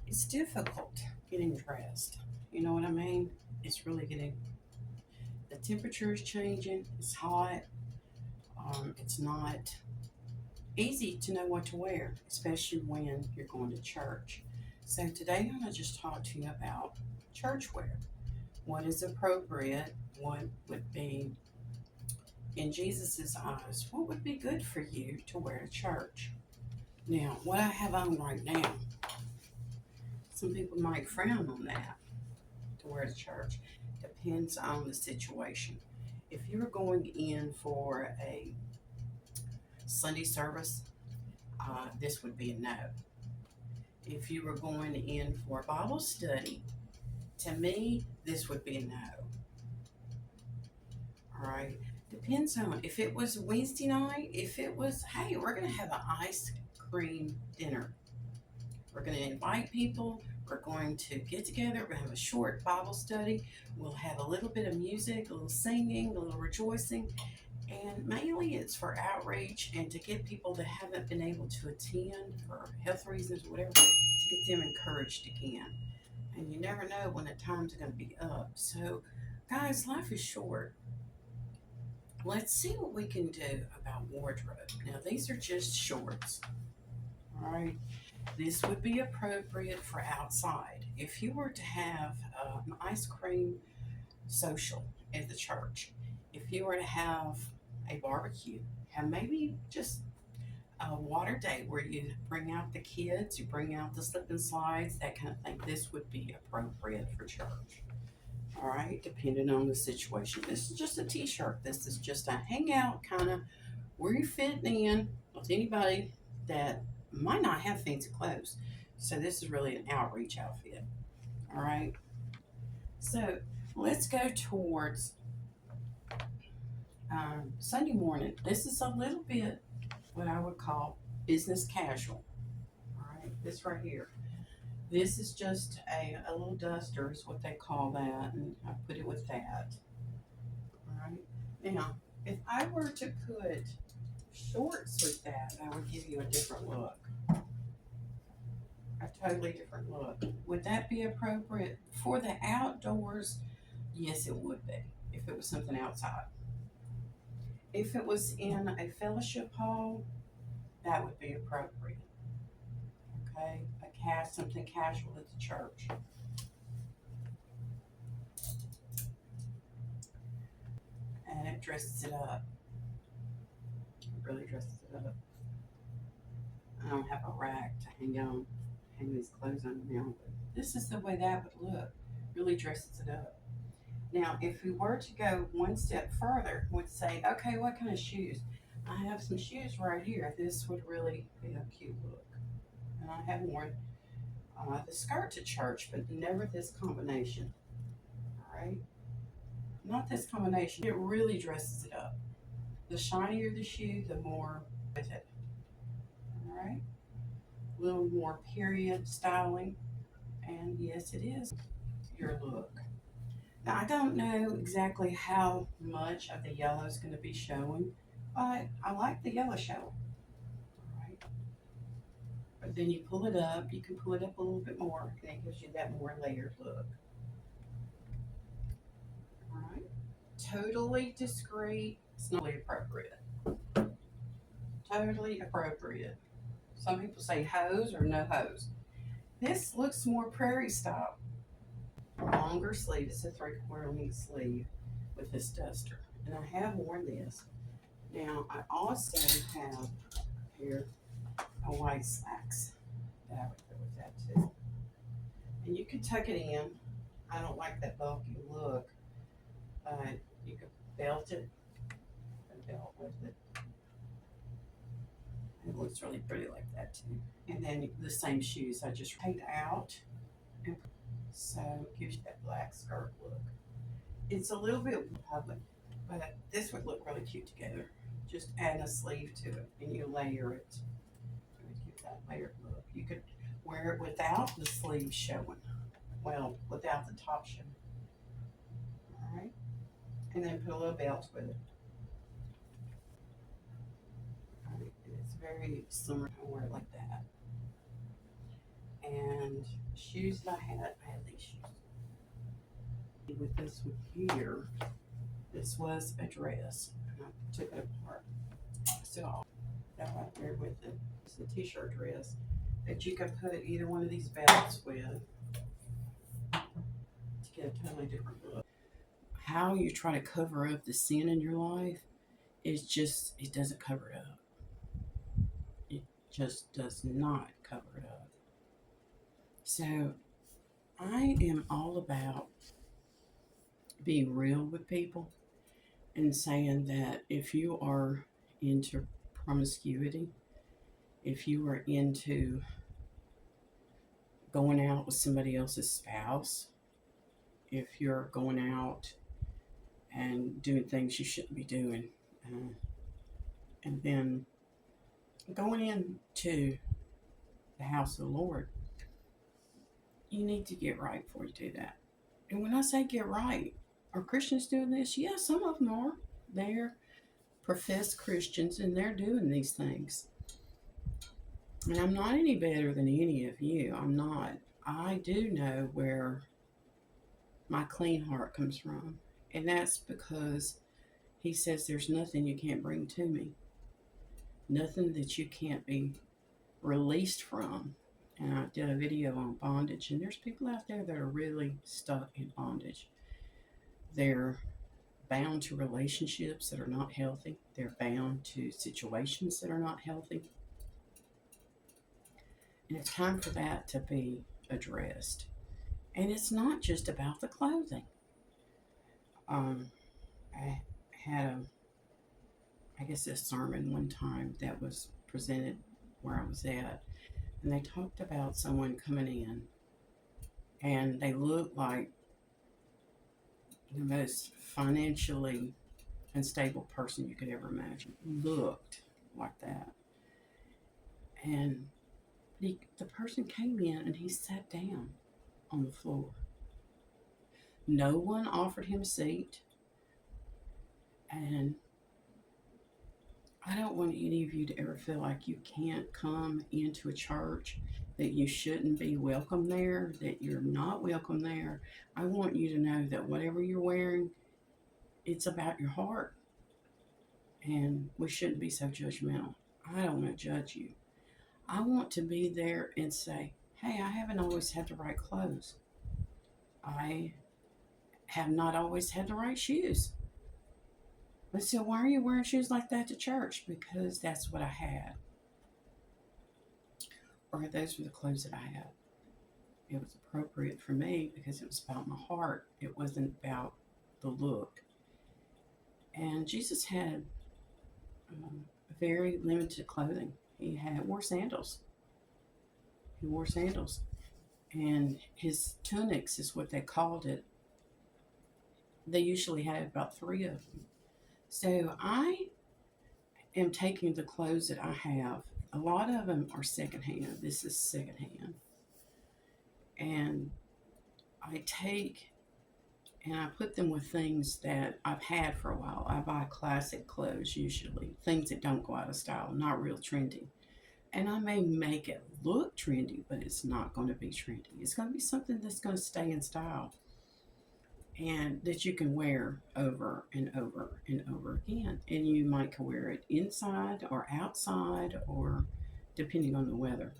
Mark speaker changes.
Speaker 1: It's difficult getting dressed. You know what I mean? It's really getting, the temperature is changing. It's hot. It's not easy to know what to wear, especially when you're going to church. So today I'm going to just talk to you about church wear. What is appropriate? What would be, in Jesus's eyes, what would be good for you to wear to church? Now, what I have on right now, some people might frown on that to wear to church. Depends on the situation. If you're going in for a Sunday service, this would be a no. If you were going in for Bible study, to me, this would be a no. All right. Depends on if it was Wednesday night, if it was, hey, we're going to have an ice cream dinner. We're going to invite people. We're going to get together. We're going to have a short Bible study. We'll have a little bit of music, a little singing, a little rejoicing. And mainly it's for outreach and to get people that haven't been able to attend for health reasons or whatever, to get them encouraged again. And you never know when the time's going to be up. So, guys, life is short. Let's see what we can do about wardrobe. Now, these are just shorts. All right. This would be appropriate for outside. If you were to have an ice cream social at the church, if you were to have a barbecue, have maybe just a water day where you bring out the kids, you bring out the slip and slides, that kind of thing, this would be appropriate for church. All right, depending on the situation. This is just a t-shirt. This is just a hangout kind of where you're fitting in with anybody that might not have fancy clothes. So this is really an outreach outfit. All right. So let's go towards Sunday morning. This is a little bit what I would call business casual. All right. This right here. This is just a little duster is what they call that. And I put it with that. All right. Now, if I were to put shorts with that, I would give you a different look. A totally different look. Would that be appropriate for the outdoors? Yes, it would be if it was something outside. If it was in a fellowship hall, that would be appropriate. Okay, something casual at the church, and it dresses it up. It really dresses it up. I don't have a rack to hang these clothes on now, but this is the way that would look. Really dresses it up. Now, if we were to go one step further, would say, okay, what kind of shoes? I have some shoes right here. This would really be a cute look. And I have worn the skirt to church, but never this combination. All right, not this combination. It really dresses it up. The shinier the shoe, the more with it. All right, a little more period styling, and yes, it is your look. Now, I don't know exactly how much of the yellow is going to be showing, but I like the yellow show. All right. But then you pull it up, you can pull it up a little bit more, and it gives you that more layered look. All right. Totally discreet. It's not really appropriate. Totally appropriate. Some people say hose or no hose. This looks more prairie style. Longer sleeve. It's a 3/4 length sleeve with this duster. And I have worn this. Now, I also have here a white slacks that I would go with that too. And you can tuck it in. I don't like that bulky look, but you could belt it and belt with it. It looks really pretty like that too. And then the same shoes I just paid out. And so it gives you that black skirt look. It's a little bit public, but this would look really cute together. Just add a sleeve to it and you layer it. It would give that layered look. You could wear it without the sleeves showing. Well, without the top showing. All right. And then put a little belt with it. All right. It's very summer. I wear it like that. And shoes that I had these shoes. With this one here, this was a dress. And I took it apart. So that right there with it. It's a t-shirt dress that you can put either one of these belts with to get a totally different look. How you try to cover up the sin in your life is just, it doesn't cover it up. It just does not cover it up. So I am all about being real with people and saying that if you are into promiscuity, if you are into going out with somebody else's spouse, if you're going out and doing things you shouldn't be doing, and then going into the house of the Lord, you need to get right before you do that. And when I say get right, are Christians doing this? Yeah, some of them are. They're professed Christians and they're doing these things. And I'm not any better than any of you. I'm not. I do know where my clean heart comes from. And that's because he says there's nothing you can't bring to me, nothing that you can't be released from. And I did a video on bondage, and there's people out there that are really stuck in bondage. They're bound to relationships that are not healthy, they're bound to situations that are not healthy. And it's time for that to be addressed. And it's not just about the clothing. I had I guess, a sermon one time that was presented where I was at, and they talked about someone coming in, and they looked like the most financially unstable person you could ever imagine. Looked like that, and the person came in and he sat down on the floor. No one offered him a seat, and I don't want any of you to ever feel like you can't come into a church, that you shouldn't be welcome there, that you're not welcome there. I want you to know that whatever you're wearing, it's about your heart. And we shouldn't be so judgmental. I don't want to judge you. I want to be there and say, hey, I haven't always had the right clothes. I have not always had the right shoes. But so why are you wearing shoes like that to church? Because that's what I had. Or those were the clothes that I had. It was appropriate for me because it was about my heart. It wasn't about the look. And Jesus had very limited clothing. He wore sandals. He wore sandals. And his tunics is what they called it. They usually had about 3 of them. So I am taking the clothes that I have. A lot of them are secondhand. This is secondhand. And I take and I put them with things that I've had for a while. I buy classic clothes usually, things that don't go out of style, not real trendy. And I may make it look trendy, but it's not going to be trendy. It's going to be something that's going to stay in style and that you can wear over and over and over again. And you might wear it inside or outside or depending on the weather.